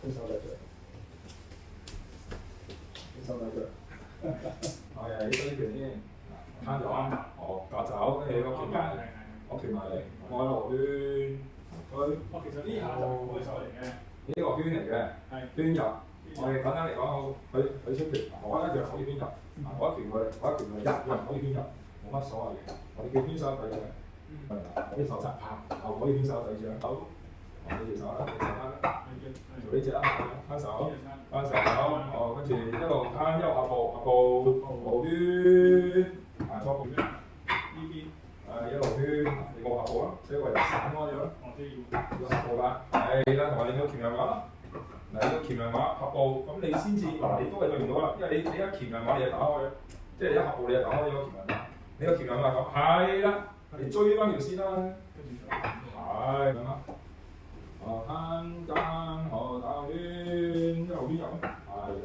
伸手在這，伸手在這。係啊，呢個呢拳先，攤咗啊，好，隔走，跟住個拳埋，我拳埋嚟，我喺度圈，推。哦，其實呢下就對手嚟嘅。呢個圈嚟嘅，圈入。我哋簡單嚟講，佢出拳，我一樣可以圈入，我一拳佢，一樣可以圈入，冇乜所謂嘅。我哋叫圈手對掌，可以手側拍，又可以圈手對掌。好，我呢條手啦，做呢隻啦，攤手，哦，跟住一路攤一路下步圈，錯步圈，呢邊一路圈，你個下步啦，所以我由散開咗啦，要下步啦，係啦，同埋你個鉗人馬啦。嗱，你個鉗人馬合步，咁你先至嗱，你都係對唔到啦，因為你一鉗人馬你就打開，即係你一合步你就打開咗個鉗人馬，你個鉗人馬咁係啦，你追翻條線啦，係咁啦，攤我打圈，一路圈入，係啦，